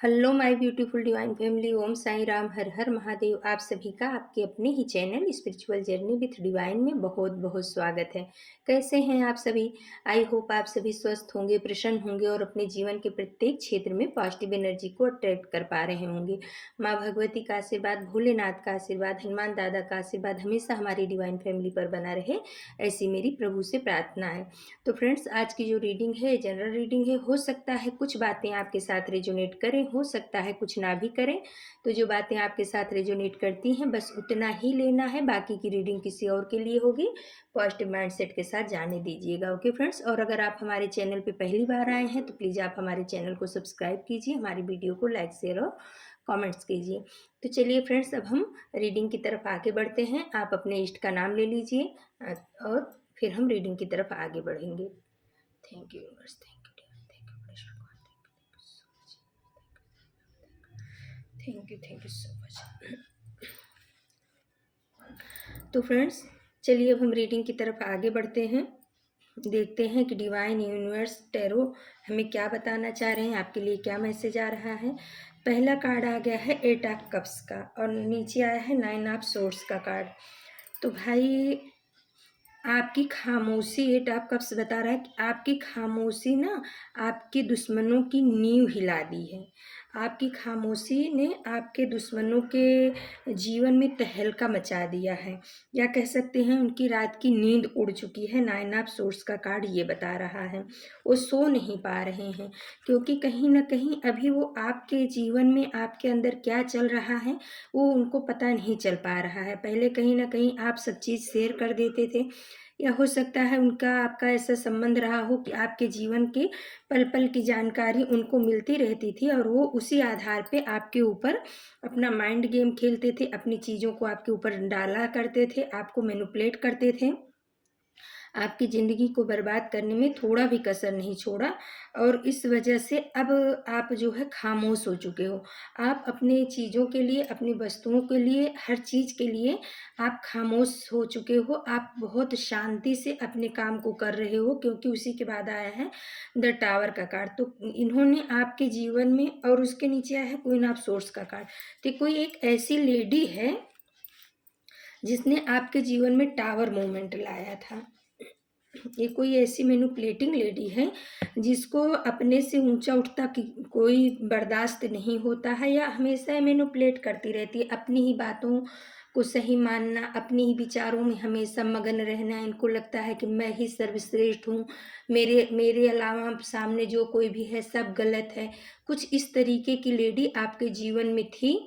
Hello my beautiful divine family. Om Sai Ram, हर हर महादेव। आप सभी का आपके अपने ही channel spiritual journey with divine में बहुत बहुत स्वागत है। कैसे हैं आप सभी? आई होप आप सभी स्वस्थ होंगे, प्रसन्न होंगे और अपने जीवन के प्रत्येक क्षेत्र में पॉजिटिव एनर्जी को अट्रैक्ट कर पा रहे होंगे। माँ भगवती का आशीर्वाद, भोलेनाथ का आशीर्वाद, हनुमान दादा का आशीर्वाद हमेशा हमारी डिवाइन फैमिली पर बना रहे, ऐसी मेरी प्रभु से प्रार्थना है। तो फ्रेंड्स, आज की जो रीडिंग है जनरल रीडिंग है। हो सकता है कुछ बातें आपके साथ रेजोनेट करें, हो सकता है कुछ ना भी करें। तो जो बातें आपके साथ रेजोनेट करती हैं बस उतना ही लेना है, बाकी की रीडिंग किसी और के लिए होगी। पॉजिटिव माइंडसेट के साथ जाने दीजिएगा। ओके फ्रेंड्स, और अगर आप हमारे चैनल पे पहली बार आए हैं तो प्लीज़ आप हमारे चैनल को सब्सक्राइब कीजिए, हमारी वीडियो को लाइक शेयर और कमेंट्स कीजिए। तो चलिए फ्रेंड्स, अब हम रीडिंग की तरफ आगे बढ़ते हैं। आप अपने इष्ट का नाम ले लीजिए और फिर हम रीडिंग की तरफ आगे बढ़ेंगे। Thank you universe, thank you divine, thank you Ganesh भगवान, थैंक यू सो मच। तो फ्रेंड्स, चलिए अब हम रीडिंग की तरफ आगे बढ़ते हैं। देखते हैं कि डिवाइन यूनिवर्स टैरो हमें क्या बताना चाह रहे हैं, आपके लिए क्या मैसेज आ रहा है। पहला कार्ड आ गया है 8 ऑफ कप्स का और नीचे आया है 9 ऑफ सोर्ड्स का कार्ड। तो भाई, आपकी खामोशी, ये टॉप कप्स बता रहा है कि आपकी खामोशी ना आपके दुश्मनों की नींव हिला दी है। आपकी खामोशी ने आपके दुश्मनों के जीवन में तहलका मचा दिया है, या कह सकते हैं उनकी रात की नींद उड़ चुकी है। 9 ऑफ सोर्ड्स का कार्ड ये बता रहा है वो सो नहीं पा रहे हैं, क्योंकि कहीं ना कहीं अभी वो आपके जीवन में आपके अंदर क्या चल रहा है वो उनको पता नहीं चल पा रहा है। पहले कहीं ना कहीं आप सब चीज़ शेयर कर देते थे, या हो सकता है उनका आपका ऐसा संबंध रहा हो कि आपके जीवन के पल पल की जानकारी उनको मिलती रहती थी और वो उसी आधार पे आपके ऊपर अपना माइंड गेम खेलते थे, अपनी चीज़ों को आपके ऊपर डाला करते थे, आपको मैनिपुलेट करते थे, आपकी ज़िंदगी को बर्बाद करने में थोड़ा भी कसर नहीं छोड़ा। और इस वजह से अब आप जो है खामोश हो चुके हो। आप अपने चीज़ों के लिए, अपनी वस्तुओं के लिए, हर चीज़ के लिए आप खामोश हो चुके हो। आप बहुत शांति से अपने काम को कर रहे हो, क्योंकि उसी के बाद आया है द टावर का कार्ड। तो इन्होंने आपके जीवन में, और उसके नीचे आया है क्वीन ऑफ सोर्स का कार्ड। तो कोई एक ऐसी लेडी है जिसने आपके जीवन में टावर मोमेंट लाया था। ये कोई ऐसी मैनिपुलेटिंग लेडी है जिसको अपने से ऊंचा उठता कि कोई बर्दाश्त नहीं होता है, या हमेशा मैनिपुलेट करती रहती है, अपनी ही बातों को सही मानना, अपने ही विचारों में हमेशा मगन रहना। इनको लगता है कि मैं ही सर्वश्रेष्ठ हूँ, मेरे मेरे अलावा सामने जो कोई भी है सब गलत है। कुछ इस तरीके की लेडी आपके जीवन में थी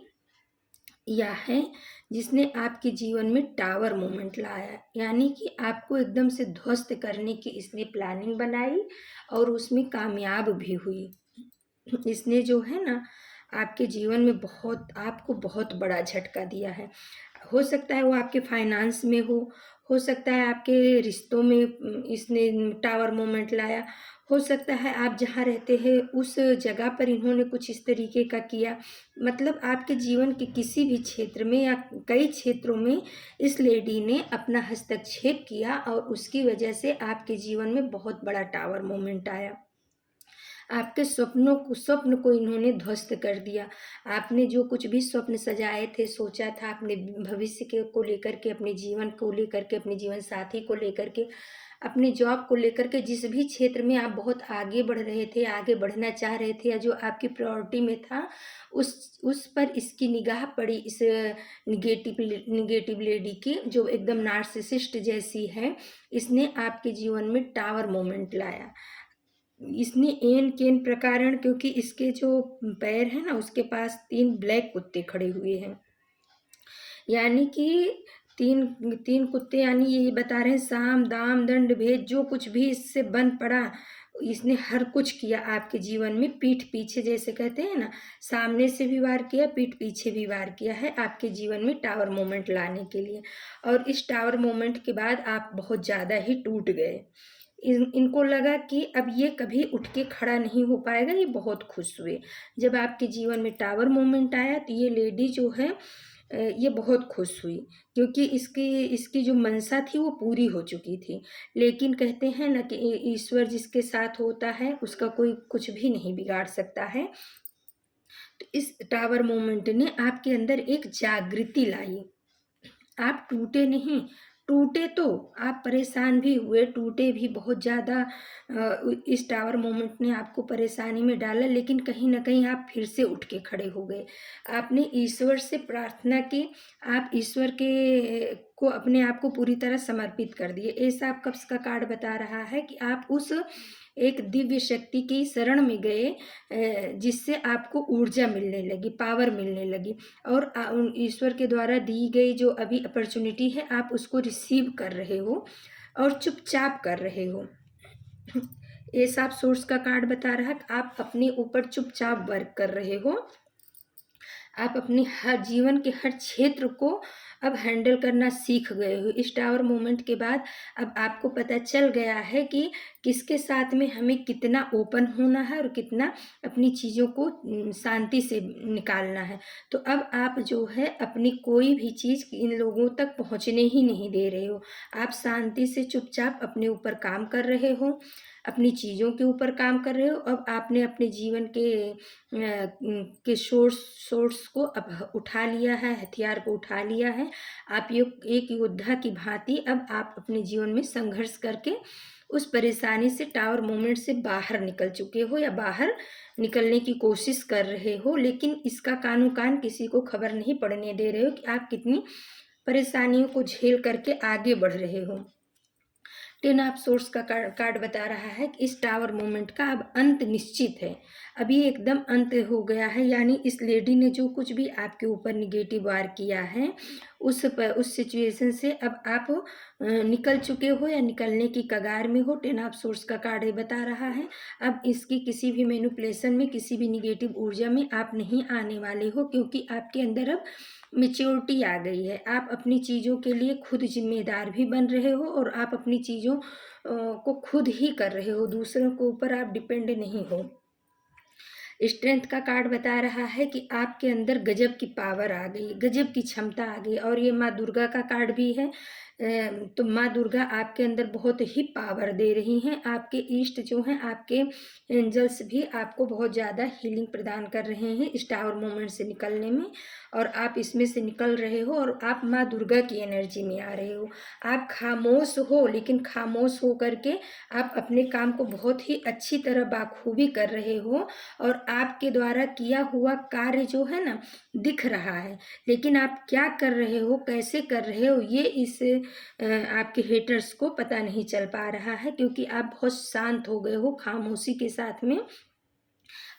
या है, जिसने आपके जीवन में टावर मोमेंट लाया, यानी कि आपको एकदम से ध्वस्त करने की इसने प्लानिंग बनाई और उसमें कामयाब भी हुई। इसने जो है ना आपके जीवन में आपको बहुत बड़ा झटका दिया है। हो सकता है वो आपके फाइनेंस में हो सकता है आपके रिश्तों में इसने टावर मोमेंट लाया, हो सकता है आप जहाँ रहते हैं उस जगह पर इन्होंने कुछ इस तरीके का किया। मतलब आपके जीवन के किसी भी क्षेत्र में या कई क्षेत्रों में इस लेडी ने अपना हस्तक्षेप किया और उसकी वजह से आपके जीवन में बहुत बड़ा टावर मोमेंट आया। आपके स्वप्न को इन्होंने ध्वस्त कर दिया। आपने जो कुछ भी स्वप्न सजाए थे, सोचा था अपने भविष्य के को लेकर के, अपने जीवन को लेकर के, अपने जीवन साथी को लेकर के, अपने जॉब को लेकर के, जिस भी क्षेत्र में आप बहुत आगे बढ़ रहे थे, आगे बढ़ना चाह रहे थे, या जो आपकी प्रायोरिटी में था, उस पर इसकी निगाह पड़ी, इस निगेटिव लेडी की, जो एकदम नार्सिसिस्ट जैसी है। इसने आपके जीवन में टावर मोमेंट लाया। इसने एन केन प्रकारण, क्योंकि इसके जो पैर है ना उसके पास 3 ब्लैक कुत्ते खड़े हुए हैं, यानी कि तीन तीन कुत्ते, यानी ये बता रहे हैं साम दाम दंड भेद जो कुछ भी इससे बन पड़ा, इसने हर कुछ किया आपके जीवन में। पीठ पीछे, जैसे कहते हैं ना, सामने से भी वार किया, पीठ पीछे भी वार किया है आपके जीवन में टावर मोमेंट लाने के लिए। और इस टावर मोमेंट के बाद आप बहुत ज़्यादा ही टूट गए। इनको लगा कि अब ये कभी उठ के खड़ा नहीं हो पाएगा। ये बहुत खुश हुए जब आपके जीवन में टावर मोमेंट आया। तो ये लेडी जो है ये बहुत खुश हुई, क्योंकि इसकी इसकी जो मनसा थी वो पूरी हो चुकी थी। लेकिन कहते हैं ना कि ईश्वर जिसके साथ होता है उसका कोई कुछ भी नहीं बिगाड़ सकता है। तो इस टावर मोमेंट ने आपके अंदर एक जागृति लाई। आप टूटे नहीं, टूटे तो आप परेशान भी हुए, टूटे भी बहुत ज़्यादा। इस टावर मोमेंट ने आपको परेशानी में डाला, लेकिन कहीं न कहीं आप फिर से उठ के खड़े हो गए। आपने ईश्वर से प्रार्थना की, आप ईश्वर के को अपने आप को पूरी तरह समर्पित कर दिए। ऐसा कब्ज़ का कार्ड बता रहा है कि आप उस एक दिव्य शक्ति की शरण में गए, जिससे आपको ऊर्जा मिलने लगी, पावर मिलने लगी, और ईश्वर के द्वारा दी गई जो अभी अपॉर्चुनिटी है, आप उसको रिसीव कर रहे हो और चुपचाप कर रहे हो। ये साफ सोर्स का कार्ड बता रहा है कि आप अपने ऊपर चुपचाप वर्क कर रहे हो। आप अपनी हर जीवन के हर क्षेत्र को अब हैंडल करना सीख गए हो। इस टावर मोमेंट के बाद अब आपको पता चल गया है कि किसके साथ में हमें कितना ओपन होना है और कितना अपनी चीज़ों को शांति से निकालना है। तो अब आप जो है अपनी कोई भी चीज़ इन लोगों तक पहुँचने ही नहीं दे रहे हो। आप शांति से चुपचाप अपने ऊपर काम कर रहे हो, अपनी चीज़ों के ऊपर काम कर रहे हो। अब आपने अपने जीवन के सोर्स को अब उठा लिया है, हथियार को उठा लिया है। आप एक योद्धा की भांति अब आप अपने जीवन में संघर्ष करके उस परेशानी से, टावर मोमेंट से बाहर निकल चुके हो या बाहर निकलने की कोशिश कर रहे हो, लेकिन इसका कानो कान किसी को खबर नहीं पड़ने दे रहे हो कि आप कितनी परेशानियों को झेल करके आगे बढ़ रहे हो। टेन ऑफ सोर्स का कार्ड बता रहा है कि इस टावर मोमेंट का अब अंत निश्चित है। अभी एकदम अंत हो गया है, यानी इस लेडी ने जो कुछ भी आपके ऊपर निगेटिव वार किया है, उस सिचुएशन से अब आप निकल चुके हो या निकलने की कगार में हो। टेन ऑफ सोर्स का कार्ड ये बता रहा है अब इसकी किसी भी मैनिपुलेशन में, किसी भी निगेटिव ऊर्जा में आप नहीं आने वाले हो, क्योंकि आपके अंदर अब मैच्योरिटी आ गई है। आप अपनी चीज़ों के लिए खुद जिम्मेदार भी बन रहे हो और आप अपनी चीज़ों को खुद ही कर रहे हो, दूसरों के ऊपर आप डिपेंड नहीं हो। स्ट्रेंथ का कार्ड बता रहा है कि आपके अंदर गजब की पावर आ गई, गजब की क्षमता आ गई, और ये माँ दुर्गा का कार्ड भी है। तो माँ दुर्गा आपके अंदर बहुत ही पावर दे रही हैं। आपके ईष्ट जो हैं, आपके एंजल्स भी आपको बहुत ज़्यादा हीलिंग प्रदान कर रहे हैं इस टावर मोमेंट से निकलने में, और आप इसमें से निकल रहे हो और आप माँ दुर्गा की एनर्जी में आ रहे हो। आप खामोश हो, लेकिन खामोश हो करके आप अपने काम को बहुत ही अच्छी तरह बाखूबी कर रहे हो, और आपके द्वारा किया हुआ कार्य जो है ना, दिख रहा है। लेकिन आप क्या कर रहे हो, कैसे कर रहे हो, ये इस आपके हेटर्स को पता नहीं चल पा रहा है, क्योंकि आप बहुत शांत हो गए हो, खामोशी के साथ में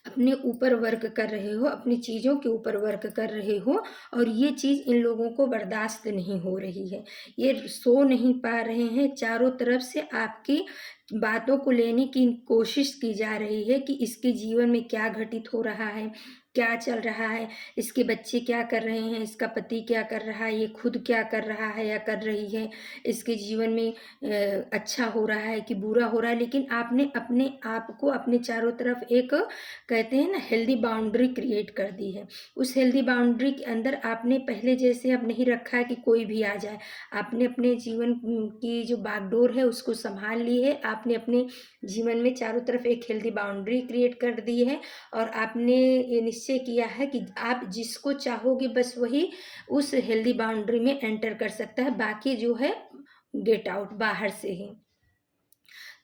अपने ऊपर वर्क कर रहे हो, अपनी चीज़ों के ऊपर वर्क कर रहे हो, और ये चीज़ इन लोगों को बर्दाश्त नहीं हो रही है। ये सो नहीं पा रहे हैं, चारों तरफ से आपकी बातों को लेने की कोशिश की जा रही है कि इसके जीवन में क्या घटित हो रहा है, क्या चल रहा है, इसके बच्चे क्या कर रहे हैं, इसका पति क्या कर रहा है, ये खुद क्या कर रहा है या कर रही है, इसके जीवन में अच्छा हो रहा है कि बुरा हो रहा है। लेकिन आपने अपने आप को अपने चारों तरफ एक, कहते हैं ना, हेल्दी बाउंड्री क्रिएट कर दी है। उस हेल्दी बाउंड्री के अंदर आपने पहले जैसे अब नहीं रखा है कि कोई भी आ जाए। आपने अपने जीवन की जो बागडोर है उसको संभाल ली है। आपने अपने जीवन में चारों तरफ एक हेल्दी बाउंड्री क्रिएट कर दी है, और आपने ये निश्चय किया है कि आप जिसको चाहोगे बस वही उस हेल्दी बाउंड्री में एंटर कर सकता है, बाकी जो है गेट आउट, बाहर से ही।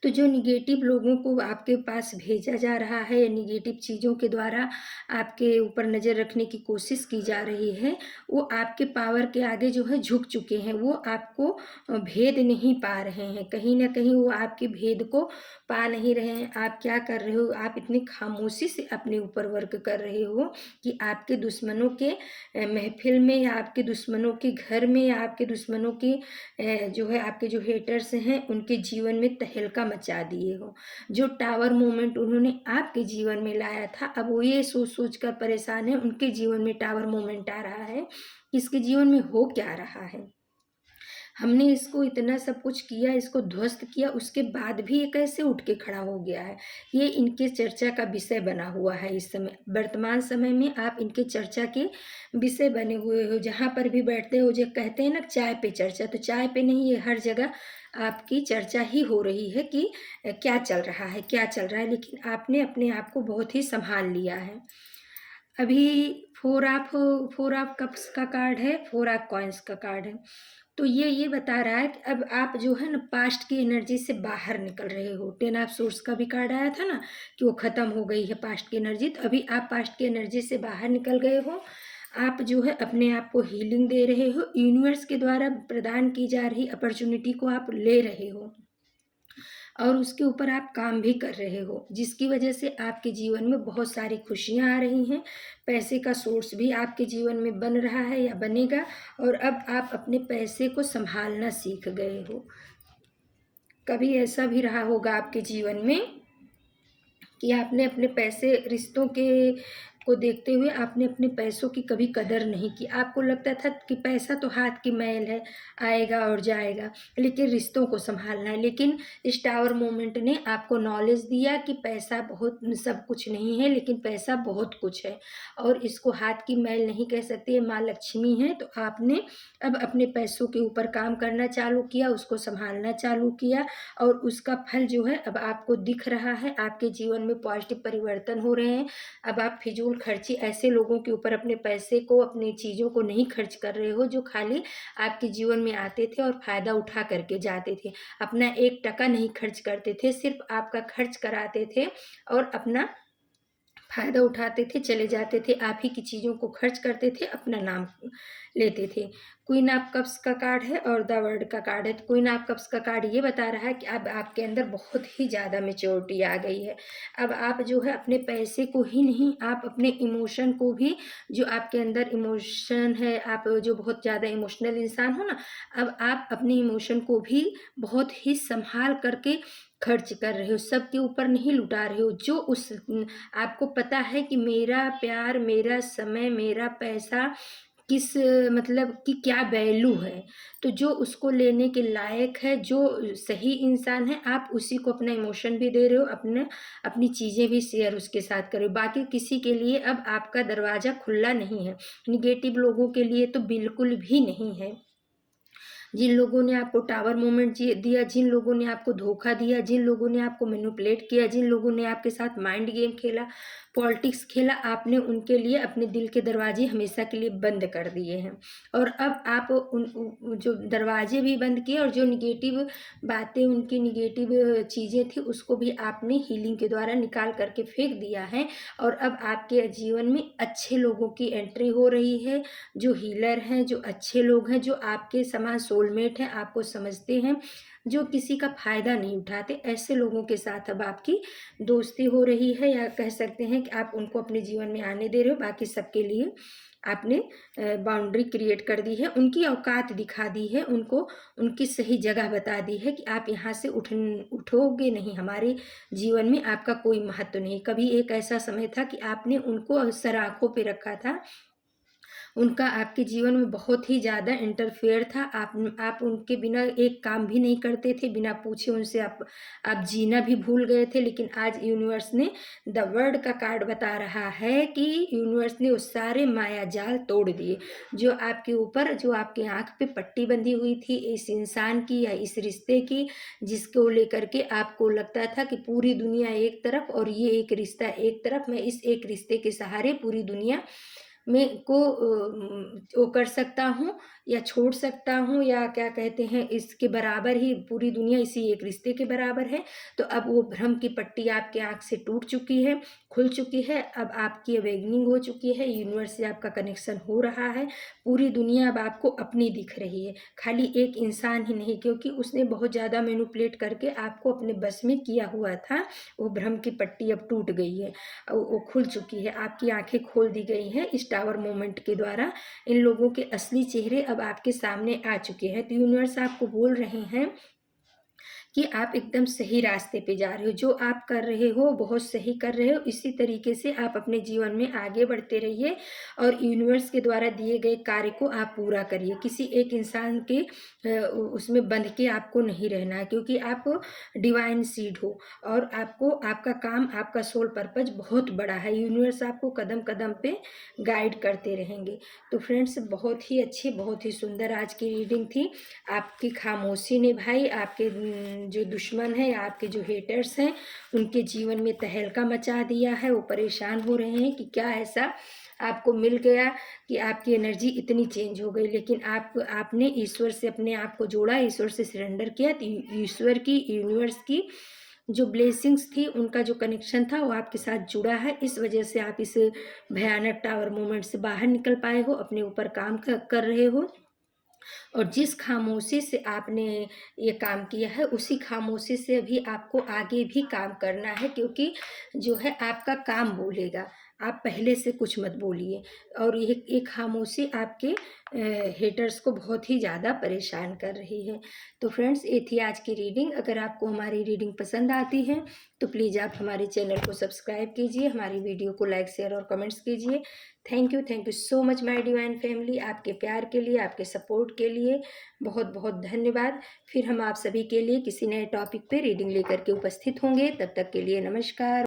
तो जो निगेटिव लोगों को आपके पास भेजा जा रहा है, या निगेटिव चीज़ों के द्वारा आपके ऊपर नज़र रखने की कोशिश की जा रही है, वो आपके पावर के आगे जो है झुक चुके हैं। वो आपको भेद नहीं पा रहे हैं, कहीं ना कहीं वो आपके भेद को पा नहीं रहे हैं। आप क्या कर रहे हो, आप इतनी खामोशी से अपने ऊपर वर्क कर रहे हो कि आपके दुश्मनों के महफिल में, या आपके दुश्मनों के घर में, या आपके दुश्मनों की जो है, आपके जो हेटर्स हैं, उनके जीवन में तहलका मचा दिए हो। जो टावर मोमेंट उन्होंने आपके जीवन में लाया था, अब वो ये सोच सोच कर परेशान है, उनके जीवन में टावर मोमेंट आ रहा है, इसके जीवन में हो क्या रहा है। हमने इसको इतना सब कुछ किया, इसको ध्वस्त किया, उसके बाद भी ये कैसे उठ के खड़ा हो गया है, ये इनके चर्चा का विषय बना हुआ है। इस समय, वर्तमान समय में आप इनके चर्चा के विषय बने हुए हो। जहाँ पर भी बैठते हो, जो कहते हैं ना चाय पे चर्चा, तो चाय पे नहीं, ये हर जगह आपकी चर्चा ही हो रही है कि क्या चल रहा है, क्या चल रहा है। लेकिन आपने अपने आप को बहुत ही संभाल लिया है। अभी फोर ऑफ कप्स का कार्ड है, फोर ऑफ कॉइन्स का कार्ड है। तो ये बता रहा है कि अब आप जो है ना पास्ट की एनर्जी से बाहर निकल रहे हो। टेन ऑफ सोर्स का भी कार्ड आया था ना कि वो खत्म हो गई है पास्ट की एनर्जी, तो अभी आप पास्ट की एनर्जी से बाहर निकल गए हो। आप जो है अपने आप को हीलिंग दे रहे हो, यूनिवर्स के द्वारा प्रदान की जा रही अपॉर्चुनिटी को आप ले रहे हो और उसके ऊपर आप काम भी कर रहे हो, जिसकी वजह से आपके जीवन में बहुत सारी खुशियाँ आ रही हैं। पैसे का सोर्स भी आपके जीवन में बन रहा है या बनेगा, और अब आप अपने पैसे को संभालना सीख गए हो। कभी ऐसा भी रहा होगा आपके जीवन में कि आपने अपने पैसे, रिश्तों के को देखते हुए आपने अपने पैसों की कभी कदर नहीं की। आपको लगता था कि पैसा तो हाथ की मैल है, आएगा और जाएगा, लेकिन रिश्तों को संभालना है। लेकिन इस टावर मोमेंट ने आपको नॉलेज दिया कि पैसा बहुत सब कुछ नहीं है, लेकिन पैसा बहुत कुछ है और इसको हाथ की मैल नहीं कह सकते, ये माँ लक्ष्मी है। तो आपने अब अपने पैसों के ऊपर काम करना चालू किया, उसको संभालना चालू किया और उसका फल जो है अब आपको दिख रहा है। आपके जीवन में पॉजिटिव परिवर्तन हो रहे हैं। अब आप फिजूल खर्ची ऐसे लोगों के ऊपर अपने पैसे को, अपनी चीज़ों को नहीं खर्च कर रहे हो जो खाली आपके जीवन में आते थे और फ़ायदा उठा करके जाते थे। अपना 1 टका नहीं खर्च करते थे, सिर्फ आपका खर्च कराते थे और अपना फ़ायदा उठाते थे, चले जाते थे, आप ही की चीज़ों को खर्च करते थे, अपना नाम लेते थे। क्वीन ऑफ कप्स का कार्ड है और द वर्ल्ड का कार्ड है। तो क्वीन ऑफ कप्स का कार्ड ये बता रहा है कि अब आपके अंदर बहुत ही ज़्यादा मैच्योरिटी आ गई है। अब आप जो है अपने पैसे को ही नहीं, आप अपने इमोशन को भी, जो आपके अंदर इमोशन है, आप जो बहुत ज़्यादा इमोशनल इंसान हो ना, अब आप अपने इमोशन को भी बहुत ही संभाल करके खर्च कर रहे हो, सबके ऊपर नहीं लुटा रहे हो। जो उस आपको पता है कि मेरा प्यार, मेरा समय, मेरा पैसा किस मतलब कि क्या वैल्यू है, तो जो उसको लेने के लायक है, जो सही इंसान है, आप उसी को अपना इमोशन भी दे रहे हो, अपनी चीज़ें भी शेयर उसके साथ कर रहे हो। बाकी किसी के लिए अब आपका दरवाज़ा खुला नहीं है, निगेटिव लोगों के लिए तो बिल्कुल भी नहीं है। जिन लोगों ने आपको टावर मोमेंट दिया, जिन लोगों ने आपको धोखा दिया, जिन लोगों ने आपको मैनिपुलेट किया, जिन लोगों ने आपके साथ माइंड गेम खेला, पॉलिटिक्स खेला, आपने उनके लिए अपने दिल के दरवाजे हमेशा के लिए बंद कर दिए हैं। और अब आप जो दरवाजे भी बंद किए और जो निगेटिव बातें, उनकी निगेटिव चीज़ें थी, उसको भी आपने हीलिंग के द्वारा निकाल करके फेंक दिया है। और अब आपके जीवन में अच्छे लोगों की एंट्री हो रही है, जो हीलर हैं, जो अच्छे लोग हैं, जो आपके समान सोलमेट हैं, आपको समझते हैं, जो किसी का फ़ायदा नहीं उठाते, ऐसे लोगों के साथ अब आपकी दोस्ती हो रही है, या कह सकते हैं कि आप उनको अपने जीवन में आने दे रहे हो। बाकी सबके लिए आपने बाउंड्री क्रिएट कर दी है, उनकी औकात दिखा दी है, उनको उनकी सही जगह बता दी है कि आप यहाँ से उठोगे नहीं, हमारे जीवन में आपका कोई महत्व नहीं। कभी एक ऐसा समय था कि आपने उनको सर आँखों पे रखा था, उनका आपके जीवन में बहुत ही ज़्यादा इंटरफेयर था। आप उनके बिना एक काम भी नहीं करते थे, बिना पूछे उनसे आप जीना भी भूल गए थे। लेकिन आज यूनिवर्स ने, द वर्ल्ड का कार्ड बता रहा है कि यूनिवर्स ने वो सारे माया जाल तोड़ दिए, जो आपके ऊपर, जो आपकी आँख पे पट्टी बंधी हुई थी इस इंसान की या इस रिश्ते की, जिसको लेकर के आपको लगता था कि पूरी दुनिया एक तरफ और ये एक रिश्ता एक तरफ, मैं इस एक रिश्ते के सहारे पूरी दुनिया में को वो कर सकता हूँ या छोड़ सकता हूँ, या क्या कहते हैं, इसके बराबर ही पूरी दुनिया इसी एक रिश्ते के बराबर है। तो अब वो भ्रम की पट्टी आपकी आँख से टूट चुकी है, खुल चुकी है। अब आपकी अवेकनिंग हो चुकी है, यूनिवर्स से आपका कनेक्शन हो रहा है। पूरी दुनिया अब आपको अपनी दिख रही है, खाली एक इंसान ही नहीं, क्योंकि उसने बहुत ज़्यादा मैनिपुलेट करके आपको अपने बस में किया हुआ था। वो भ्रम की पट्टी अब टूट गई है, वो खुल चुकी है, आपकी आँखें खोल दी गई हैं इस टावर मोमेंट के द्वारा। इन लोगों के असली चेहरे अब आपके सामने आ चुके हैं। तो यूनिवर्स आपको बोल रहे हैं कि आप एकदम सही रास्ते पे जा रहे हो, जो आप कर रहे हो बहुत सही कर रहे हो। इसी तरीके से आप अपने जीवन में आगे बढ़ते रहिए और यूनिवर्स के द्वारा दिए गए कार्य को आप पूरा करिए। किसी एक इंसान के उसमें बंध के आपको नहीं रहना है, क्योंकि आप डिवाइन सीड हो और आपको, आपका काम, आपका सोल पर्पज बहुत बड़ा है। यूनिवर्स आपको कदम कदम पे गाइड करते रहेंगे। तो फ्रेंड्स, बहुत ही अच्छी, बहुत ही सुंदर आज की रीडिंग थी। आपकी खामोशी ने भाई, आपके जो दुश्मन हैं, आपके जो हेटर्स हैं, उनके जीवन में तहलका मचा दिया है। वो परेशान हो रहे हैं कि क्या ऐसा आपको मिल गया कि आपकी एनर्जी इतनी चेंज हो गई, लेकिन आपने ईश्वर से अपने आप को जोड़ा, ईश्वर से सरेंडर किया, तो ईश्वर की, यूनिवर्स की जो ब्लेसिंग्स थी, उनका जो कनेक्शन था वो आपके साथ जुड़ा है। इस वजह से आप इस भयानक टावर मूवमेंट से बाहर निकल पाए हो, अपने ऊपर काम कर रहे हो। और जिस खामोशी से आपने ये काम किया है, उसी खामोशी से भी आपको आगे भी काम करना है, क्योंकि जो है आपका काम बोलेगा, आप पहले से कुछ मत बोलिए। और ये खामोशी आपके हेटर्स को बहुत ही ज़्यादा परेशान कर रही है। तो फ्रेंड्स, ये थी आज की रीडिंग। अगर आपको हमारी रीडिंग पसंद आती है तो प्लीज़ आप हमारे चैनल को सब्सक्राइब कीजिए, हमारी वीडियो को लाइक, शेयर और कमेंट्स कीजिए। Thank you so much my divine family. आपके प्यार के लिए, आपके सपोर्ट के लिए बहुत बहुत धन्यवाद। फिर हम आप सभी के लिए किसी नए टॉपिक पे रीडिंग लेकर के उपस्थित होंगे। तब तक के लिए नमस्कार।